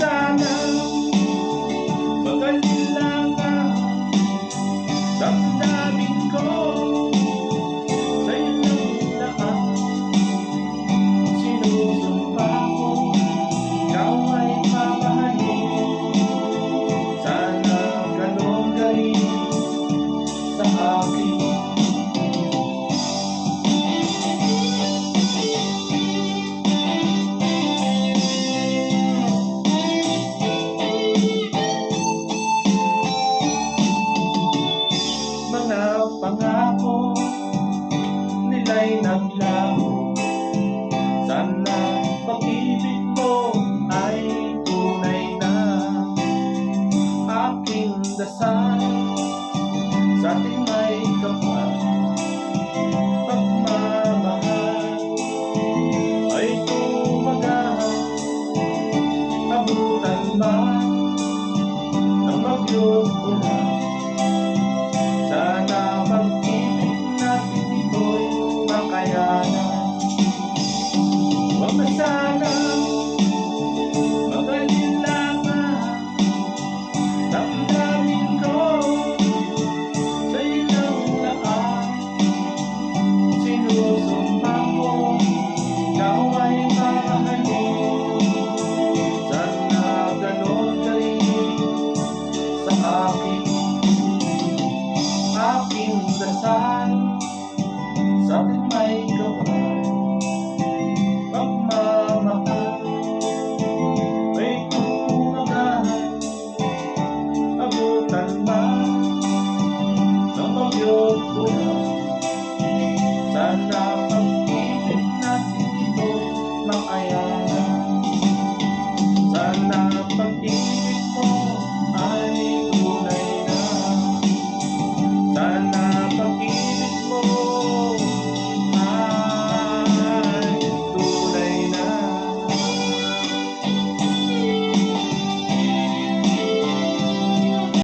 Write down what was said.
Sana magaling lang ang damdamin ko sa inyong lahat. Sinusumpa ko, ikaw ay mamahalin. Sana ganun ka rin sa akin. Mga pangako nila'y naglaho. Sana pag-ibig mo ay tunay na. Aking dasal sa ating may kapal, pagmamahal ay tumagal. Abutan man ng bagyo't ulan,